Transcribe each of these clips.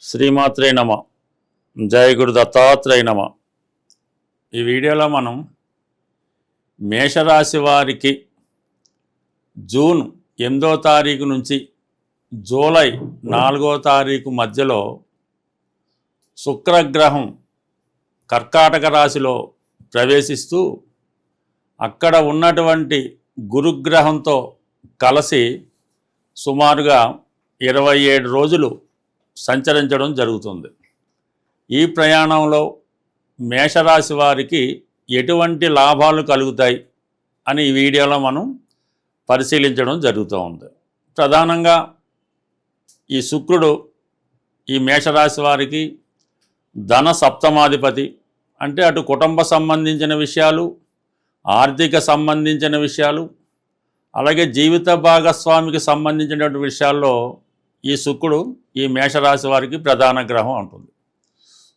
శ్రీమాత్రే నమ. జయ గురు దత్తాత్రేయ నమ. ఈ వీడియోలో మనం మేషరాశి వారికి జూన్ 8వ తారీఖు నుంచి జూలై 4వ తారీఖు మధ్యలో శుక్రగ్రహం కర్కాటక రాశిలో ప్రవేశిస్తూ అక్కడ ఉన్నటువంటి గురుగ్రహంతో కలిసి సుమారుగా 27 రోజులు సంచరించడం జరుగుతుంది. ఈ ప్రయాణంలో మేషరాశి వారికి ఎటువంటి లాభాలు కలుగుతాయి అని ఈ వీడియోలో మనం పరిశీలించడం జరుగుతూ ఉంది. ప్రధానంగా ఈ శుక్రుడు ఈ మేషరాశి వారికి ధన సప్తమాధిపతి, అంటే అటు కుటుంబ సంబంధించిన విషయాలు, ఆర్థిక సంబంధించిన విషయాలు, అలాగే జీవిత భాగస్వామికి సంబంధించినటువంటి విషయాల్లో ఈ శుక్రుడు ఈ మేషరాశి వారికి ప్రధాన గ్రహం ఉంటుంది.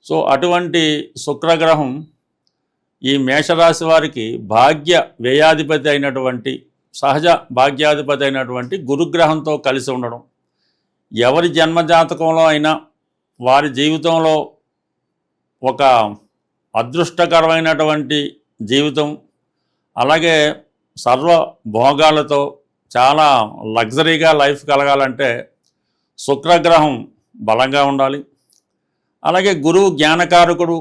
సో అటువంటి శుక్రగ్రహం ఈ మేషరాశి వారికి భాగ్య వ్యయాధిపతి అయినటువంటి సహజ భాగ్యాధిపతి అయినటువంటి గురుగ్రహంతో కలిసి ఉండడం, ఎవరి జన్మజాతకంలో అయినా వారి జీవితంలో ఒక అదృష్టకరమైనటువంటి జీవితం, అలాగే సర్వ భోగాలతో చాలా లగ్జరీగా లైఫ్ కలగాలంటే శుక్రగ్రహం బలంగా ఉండాలి. అలాగే గురువు జ్ఞానకారకుడు,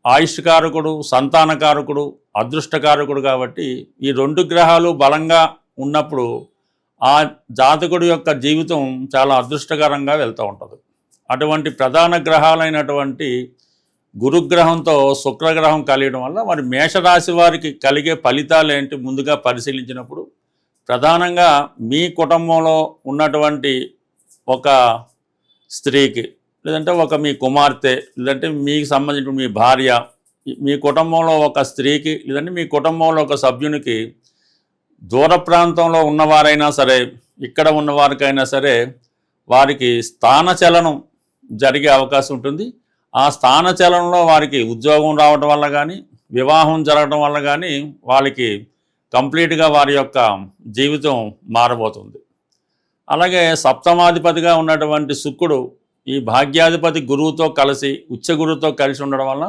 ఆయుష్కారకుడు, సంతానకారకుడు, అదృష్టకారకుడు కాబట్టి ఈ 2 గ్రహాలు బలంగా ఉన్నప్పుడు ఆ జాతకుడి యొక్క జీవితం చాలా అదృష్టకరంగా వెళ్తూ ఉంటుంది. అటువంటి ప్రధాన గ్రహాలైనటువంటి గురుగ్రహంతో శుక్రగ్రహం కలియడం వల్ల మరి మేషరాశి వారికి కలిగే ఫలితాలు ఏంటి ముందుగా పరిశీలించినప్పుడు, ప్రధానంగా మీ కుటుంబంలో ఉన్నటువంటి ఒక స్త్రీకి, లేదంటే ఒక మీ కుమార్తె, లేదంటే మీకు సంబంధించిన మీ భార్య, మీ కుటుంబంలో ఒక స్త్రీకి, లేదంటే మీ కుటుంబంలో ఒక సభ్యునికి దూర ప్రాంతంలో ఉన్నవారైనా సరే, ఇక్కడ ఉన్నవారికైనా సరే వారికి స్థానచలనం జరిగే అవకాశం ఉంటుంది. ఆ స్థానచలనంలో వారికి ఉద్యోగం రావడం వల్ల కానీ, వివాహం జరగడం వల్ల కానీ వాళ్ళకి కంప్లీట్గా వారి యొక్క జీవితం మారబోతుంది. అలాగే సప్తమాధిపతిగా ఉన్నటువంటి శుక్రుడు ఈ భాగ్యాధిపతి గురువుతో కలిసి ఉచ్చగురువుతో కలిసి ఉండడం వల్ల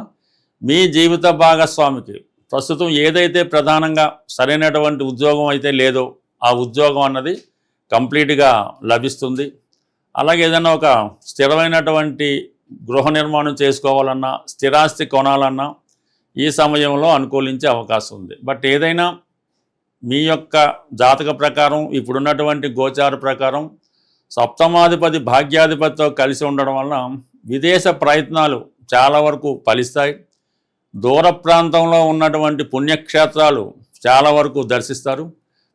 మీ జీవిత భాగస్వామికి ప్రస్తుతం ఏదైతే ప్రధానంగా సరైనటువంటి ఉద్యోగం అయితే లేదో ఆ ఉద్యోగం అన్నది కంప్లీట్గా లభిస్తుంది. అలాగే ఏదైనా ఒక స్థిరమైనటువంటి గృహ నిర్మాణం చేసుకోవాలన్నా, స్థిరాస్తి కొనాలన్నా ఈ సమయంలో అనుకూలించే అవకాశం ఉంది. బట్ ఏదైనా మీ యొక్క జాతక ప్రకారం ఇప్పుడున్నటువంటి గోచార ప్రకారం సప్తమాధిపతి భాగ్యాధిపతితో కలిసి ఉండడం వల్ల విదేశ ప్రయత్నాలు చాలా వరకు ఫలిస్తాయి. దూర ప్రాంతంలో ఉన్నటువంటి పుణ్యక్షేత్రాలు చాలా వరకు దర్శిస్తారు.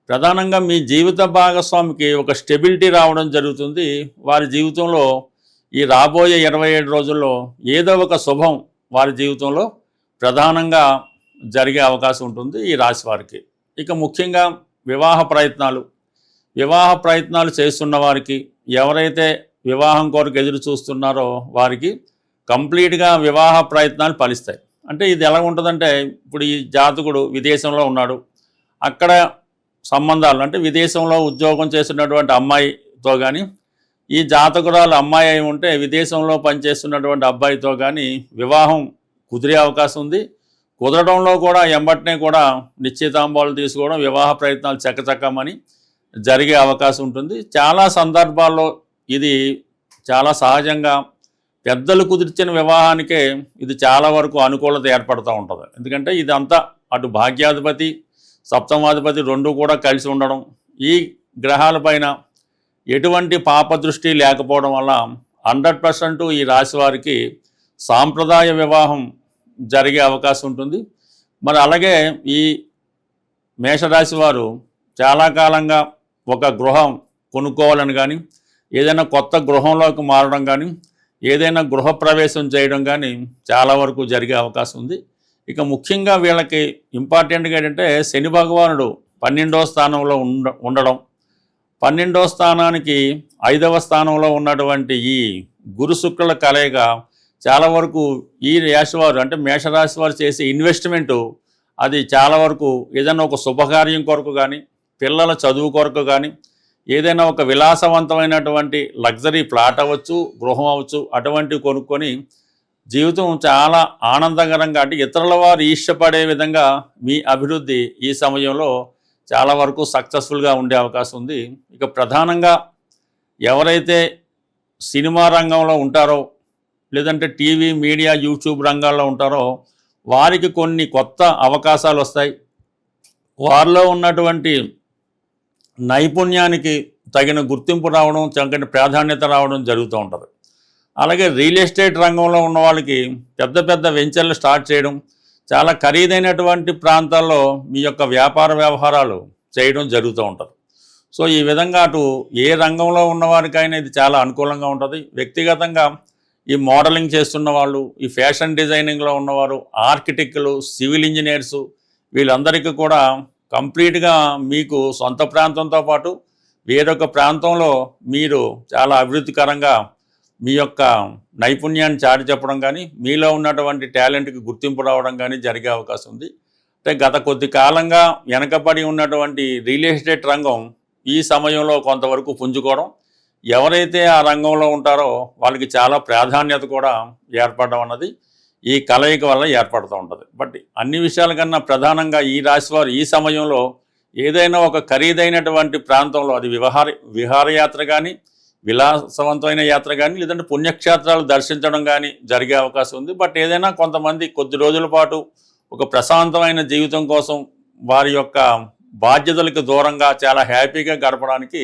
ప్రధానంగా మీ జీవిత భాగస్వామికి ఒక స్టెబిలిటీ రావడం జరుగుతుంది. వారి జీవితంలో ఈ రాబోయే 27 రోజుల్లో ఏదో ఒక శుభం వారి జీవితంలో ప్రధానంగా జరిగే అవకాశం ఉంటుంది ఈ రాశి వారికి. ఇక ముఖ్యంగా వివాహ ప్రయత్నాలు చేస్తున్న వారికి, ఎవరైతే వివాహం కొరకు ఎదురు చూస్తున్నారో వారికి కంప్లీట్గా వివాహ ప్రయత్నాలు ఫలిస్తాయి. అంటే ఇది ఎలా ఉంటుందంటే, ఇప్పుడు ఈ జాతకుడు విదేశంలో ఉన్నాడు, అక్కడ సంబంధాలు అంటే విదేశంలో ఉద్యోగం చేస్తున్నటువంటి అమ్మాయితో కానీ, ఈ జాతకురాలు అమ్మాయి అయి ఉంటే విదేశంలో పనిచేస్తున్నటువంటి అబ్బాయితో కానీ వివాహం కుదిరే అవకాశం ఉంది. కుదరడంలో కూడా ఎంబటనే కూడా నిశ్చితాంబాలు తీసుకోవడం, వివాహ ప్రయత్నాలు చక్కచక్కమని జరిగే అవకాశం ఉంటుంది. చాలా సందర్భాల్లో ఇది చాలా సహజంగా పెద్దలు కుదిర్చిన వివాహానికే ఇది చాలా వరకు అనుకూలత ఏర్పడుతూ ఉంటుంది. ఎందుకంటే ఇదంతా అటు భాగ్యాధిపతి సప్తమాధిపతి 2 కూడా కలిసి ఉండడం, ఈ గ్రహాలపైన ఎటువంటి పాపదృష్టి లేకపోవడం వల్ల 100% ఈ రాశి వారికి సాంప్రదాయ వివాహం జరిగే అవకాశం ఉంటుంది. మరి అలాగే ఈ మేషరాశి వారు చాలా కాలంగా ఒక గృహం కొనుక్కోవాలని కానీ, ఏదైనా కొత్త గృహంలోకి మారడం కానీ, ఏదైనా గృహప్రవేశం చేయడం కానీ చాలా వరకు జరిగే అవకాశం ఉంది. ఇక ముఖ్యంగా వీళ్ళకి ఇంపార్టెంట్గా ఏంటంటే శని భగవానుడు 12వ స్థానంలో ఉండడం, 12వ స్థానానికి 5వ స్థానంలో ఉన్నటువంటి ఈ గురు శుక్రుల కలయిక చాలా వరకు ఈ రాశివారు అంటే మేషరాశి వారు చేసే ఇన్వెస్ట్మెంటు అది చాలా వరకు ఏదైనా ఒక శుభకార్యం కొరకు కానీ, పిల్లల చదువు కొరకు కానీ, ఏదైనా ఒక విలాసవంతమైనటువంటి లగ్జరీ ప్లాట్ అవ్వచ్చు, గృహం అవ్వచ్చు, అటువంటివి కొనుక్కొని జీవితం చాలా ఆనందకరంగా, అంటే ఇతరుల వారు ఇష్టపడే విధంగా మీ అభివృద్ధి ఈ సమయంలో చాలా వరకు సక్సెస్ఫుల్గా ఉండే అవకాశం ఉంది. ఇక ప్రధానంగా ఎవరైతే సినిమా రంగంలో ఉంటారో, లేదంటే టీవీ, మీడియా, యూట్యూబ్ రంగాల్లో ఉంటారో వారికి కొన్ని కొత్త అవకాశాలు వస్తాయి. వారిలో ఉన్నటువంటి నైపుణ్యానికి తగిన గుర్తింపు రావడం, చక్కటి ప్రాధాన్యత రావడం జరుగుతూ ఉంటుంది. అలాగే రియల్ ఎస్టేట్ రంగంలో ఉన్న వాళ్ళకి పెద్ద పెద్ద వెంచర్లు స్టార్ట్ చేయడం, చాలా ఖరీదైనటువంటి ప్రాంతాల్లో మీ యొక్క వ్యాపార వ్యవహారాలు చేయడం జరుగుతూ ఉంటుంది. సో ఈ విధంగా అటు ఏ రంగంలో ఉన్నవారికైనా ఇది చాలా అనుకూలంగా ఉంటుంది. వ్యక్తిగతంగా ఈ మోడలింగ్ చేస్తున్న వాళ్ళు, ఈ ఫ్యాషన్ డిజైనింగ్లో ఉన్నవారు, ఆర్కిటెక్టులు, సివిల్ ఇంజనీర్సు, వీళ్ళందరికీ కూడా కంప్లీట్గా మీకు సొంత ప్రాంతంతో పాటు వేరొక ప్రాంతంలో మీరు చాలా అభివృద్ధికరంగా మీ యొక్క నైపుణ్యాన్ని చాటి చెప్పడం కానీ, మీలో ఉన్నటువంటి టాలెంట్కి గుర్తింపు రావడం కానీ జరిగే అవకాశం ఉంది. అంటే గత కొద్ది కాలంగా వెనకబడి ఉన్నటువంటి రియల్ ఎస్టేట్ రంగం ఈ సమయంలో కొంతవరకు పుంజుకోవడం, ఎవరైతే ఆ రంగంలో ఉంటారో వాళ్ళకి చాలా ప్రాధాన్యత కూడా ఏర్పడడం అన్నది ఈ కలయిక వల్ల ఏర్పడుతూ ఉంటుంది. బట్ అన్ని విషయాల కన్నా ప్రధానంగా ఈ రాశివారు ఈ సమయంలో ఏదైనా ఒక ఖరీదైనటువంటి ప్రాంతంలో, అది విహారయాత్ర కానీ, విలాసవంతమైన యాత్ర కానీ, లేదంటే పుణ్యక్షేత్రాలు దర్శించడం కానీ జరిగే అవకాశం ఉంది. బట్ ఏదైనా కొంతమంది కొద్ది రోజుల పాటు ఒక ప్రశాంతమైన జీవితం కోసం వారి యొక్క బాధ్యతలకు దూరంగా చాలా హ్యాపీగా గడపడానికి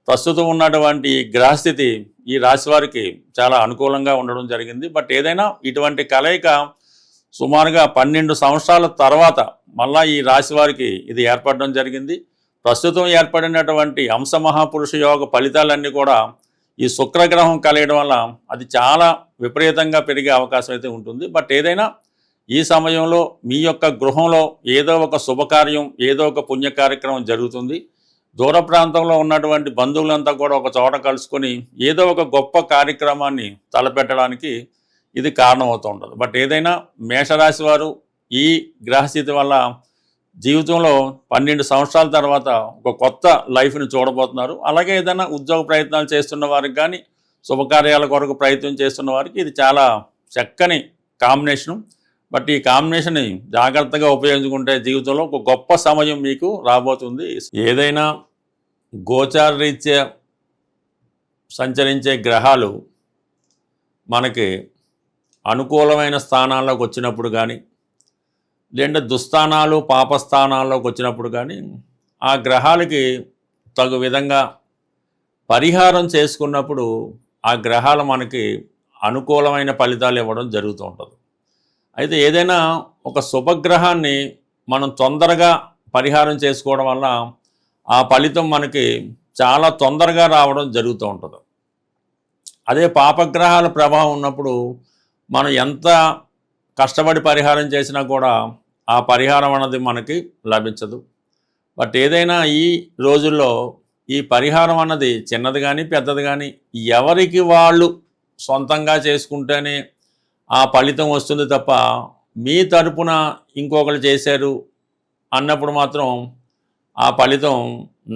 ప్రస్తుతం ఉన్నటువంటి గ్రహస్థితి ఈ రాశి వారికి చాలా అనుకూలంగా ఉండడం జరిగింది. బట్ ఏదైనా ఇటువంటి కలయిక సుమారుగా 12 సంవత్సరాల తర్వాత మళ్ళా ఈ రాశి వారికి ఇది ఏర్పడడం జరిగింది. ప్రస్తుతం ఏర్పడినటువంటి అంశమహాపురుష యోగ ఫలితాలన్నీ కూడా ఈ శుక్రగ్రహం కలయడం వల్ల అది చాలా విపరీతంగా పెరిగే అవకాశం అయితే ఉంటుంది. బట్ ఏదైనా ఈ సమయంలో మీ యొక్క గృహంలో ఏదో ఒక శుభకార్యం, ఏదో ఒక పుణ్య కార్యక్రమం జరుగుతుంది. దూర ప్రాంతంలో ఉన్నటువంటి బంధువులంతా కూడా ఒక చోట కలుసుకొని ఏదో ఒక గొప్ప కార్యక్రమాన్ని తలపెట్టడానికి ఇది కారణమవుతూ ఉంటుంది. బట్ ఏదైనా మేషరాశి వారు ఈ గ్రహస్థితి వల్ల జీవితంలో 12 సంవత్సరాల తర్వాత ఒక కొత్త లైఫ్ని చూడబోతున్నారు. అలాగే ఏదైనా ఉద్యోగ ప్రయత్నాలు చేస్తున్న వారికి కానీ, శుభకార్యాల కొరకు ప్రయత్నం చేస్తున్న వారికి ఇది చాలా చక్కని కాంబినేషను. బట్ ఈ కాంబినేషన్ని జాగ్రత్తగా ఉపయోగించుకుంటే జీవితంలో ఒక గొప్ప సమయం మీకు రాబోతుంది. ఏదైనా గోచార రీత్యా సంచరించే గ్రహాలు మనకి అనుకూలమైన స్థానాల్లోకి వచ్చినప్పుడు కానీ, లేదంటే దుస్థానాలు, పాపస్థానాల్లోకి వచ్చినప్పుడు కానీ ఆ గ్రహాలకి తగు విధంగా పరిహారం చేసుకున్నప్పుడు ఆ గ్రహాలు మనకి అనుకూలమైన ఫలితాలు ఇవ్వడం జరుగుతూ ఉంటుంది. అయితే ఏదైనా ఒక శుభగ్రహాన్ని మనం తొందరగా పరిహారం చేసుకోవడం వల్ల ఆ ఫలితం మనకి చాలా తొందరగా రావడం జరుగుతూ ఉంటుంది. అదే పాపగ్రహాల ప్రభావం ఉన్నప్పుడు మనం ఎంత కష్టపడి పరిహారం చేసినా కూడా ఆ పరిహారం అన్నది మనకి లభించదు. బట్ ఏదైనా ఈ రోజుల్లో ఈ పరిహారం అన్నది చిన్నది కానీ, పెద్దది కానీ ఎవరికి వాళ్ళు సొంతంగా చేసుకుంటేనే ఆ ఫలితం వస్తుంది తప్ప మీ తరపున ఇంకొకరు చేశారు అన్నప్పుడు మాత్రం ఆ ఫలితం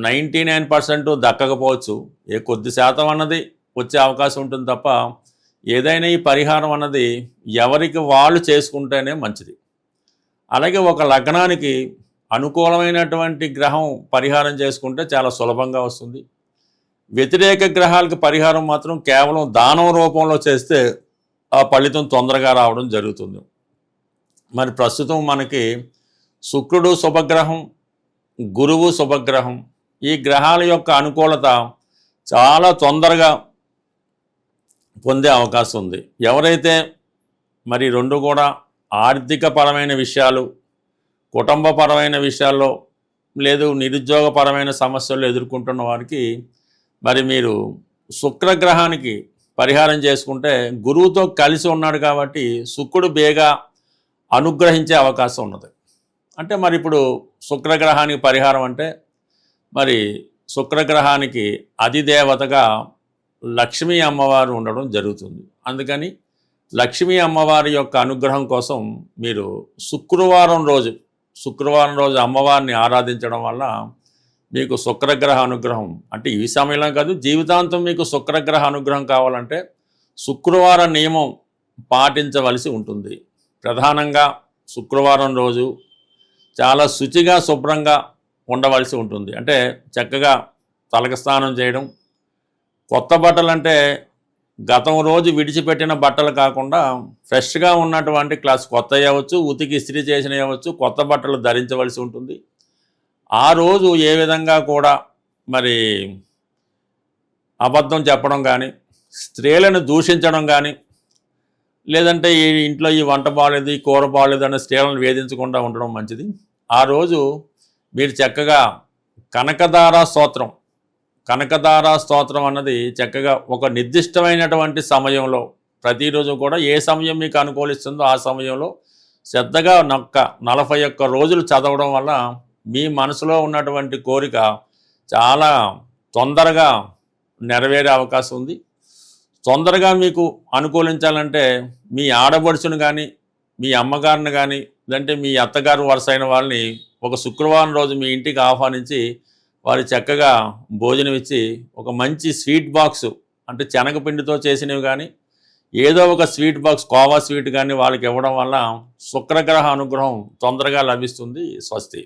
99% దక్కకపోవచ్చు. కొద్ది శాతం అన్నది వచ్చే అవకాశం ఉంటుంది తప్ప ఏదైనా ఈ పరిహారం అన్నది ఎవరికి వాళ్ళు చేసుకుంటేనే మంచిది. అలాగే ఒక లగ్నానికి అనుకూలమైనటువంటి గ్రహం పరిహారం చేసుకుంటే చాలా సులభంగా వస్తుంది. వ్యతిరేక గ్రహాలకు పరిహారం మాత్రం కేవలం దానం రూపంలో చేస్తే ఆ ఫలితం తొందరగా రావడం జరుగుతుంది. మరి ప్రస్తుతం మనకి శుక్రుడు శుభగ్రహం, గురువు శుభగ్రహం, ఈ గ్రహాల యొక్క అనుకూలత చాలా తొందరగా పొందే అవకాశం ఉంది. ఎవరైతే మరి రెండు కూడా ఆర్థికపరమైన విషయాలు, కుటుంబపరమైన విషయాల్లో లేదు నిరుద్యోగపరమైన సమస్యలు ఎదుర్కొంటున్న వారికి మరి మీరు శుక్రగ్రహానికి పరిహారం చేసుకుంటే గురువుతో కలిసి ఉన్నాడు కాబట్టి శుక్రుడు బేగా అనుగ్రహించే అవకాశం ఉన్నది. అంటే మరి ఇప్పుడు శుక్రగ్రహానికి పరిహారం అంటే మరి శుక్రగ్రహానికి అధిదేవతగా లక్ష్మీ అమ్మవారు ఉండడం జరుగుతుంది. అందుకని లక్ష్మీ అమ్మవారి యొక్క అనుగ్రహం కోసం మీరు శుక్రవారం రోజు అమ్మవారిని ఆరాధించడం వల్ల మీకు శుక్రగ్రహ అనుగ్రహం అంటే ఈ సమయంలో కాదు, జీవితాంతం మీకు శుక్రగ్రహ అనుగ్రహం కావాలంటే శుక్రవార నియమం పాటించవలసి ఉంటుంది. ప్రధానంగా శుక్రవారం రోజు చాలా శుచిగా శుభ్రంగా ఉండవలసి ఉంటుంది. అంటే చక్కగా తలకి స్నానం చేయడం, కొత్త బట్టలు అంటే గతం రోజు విడిచిపెట్టిన బట్టలు కాకుండా ఫ్రెష్గా ఉన్నటువంటి క్లాస్ కొత్తవి అవ్వచ్చు, ఉతికి ఇస్త్రీ చేసినవి అవ్వచ్చు, కొత్త బట్టలు ధరించవలసి ఉంటుంది. ఆ రోజు ఏ విధంగా కూడా మరి అబద్ధం చెప్పడం కానీ, స్త్రీలను దూషించడం కానీ, లేదంటే ఈ ఇంట్లో ఈ వంట బాగలేదు, ఈ కూర బాగలేదు అనే స్త్రీలను వేధించకుండా ఉండడం మంచిది. ఆ రోజు మీరు చక్కగా కనకధారా స్తోత్రం అన్నది చక్కగా ఒక నిర్దిష్టమైనటువంటి సమయంలో ప్రతిరోజు కూడా ఏ సమయం మీకు అనుకూలిస్తుందో ఆ సమయంలో శ్రద్ధగా 41 రోజులు చదవడం వల్ల మీ మనసులో ఉన్నటువంటి కోరిక చాలా తొందరగా నెరవేరే అవకాశం ఉంది. తొందరగా మీకు అనుకూలించాలంటే మీ ఆడపడుచును కానీ, మీ అమ్మగారిని కానీ, లేదంటే మీ అత్తగారు వరుస అయిన వాళ్ళని ఒక శుక్రవారం రోజు మీ ఇంటికి ఆహ్వానించి వారు చక్కగా భోజనం ఇచ్చి ఒక మంచి స్వీట్ బాక్సు అంటే శనగపిండితో చేసినవి కానీ, ఏదో ఒక స్వీట్ బాక్స్ కోవా స్వీట్ కానీ వాళ్ళకి ఇవ్వడం వల్ల శుక్రగ్రహ అనుగ్రహం తొందరగా లభిస్తుంది. స్వస్తి.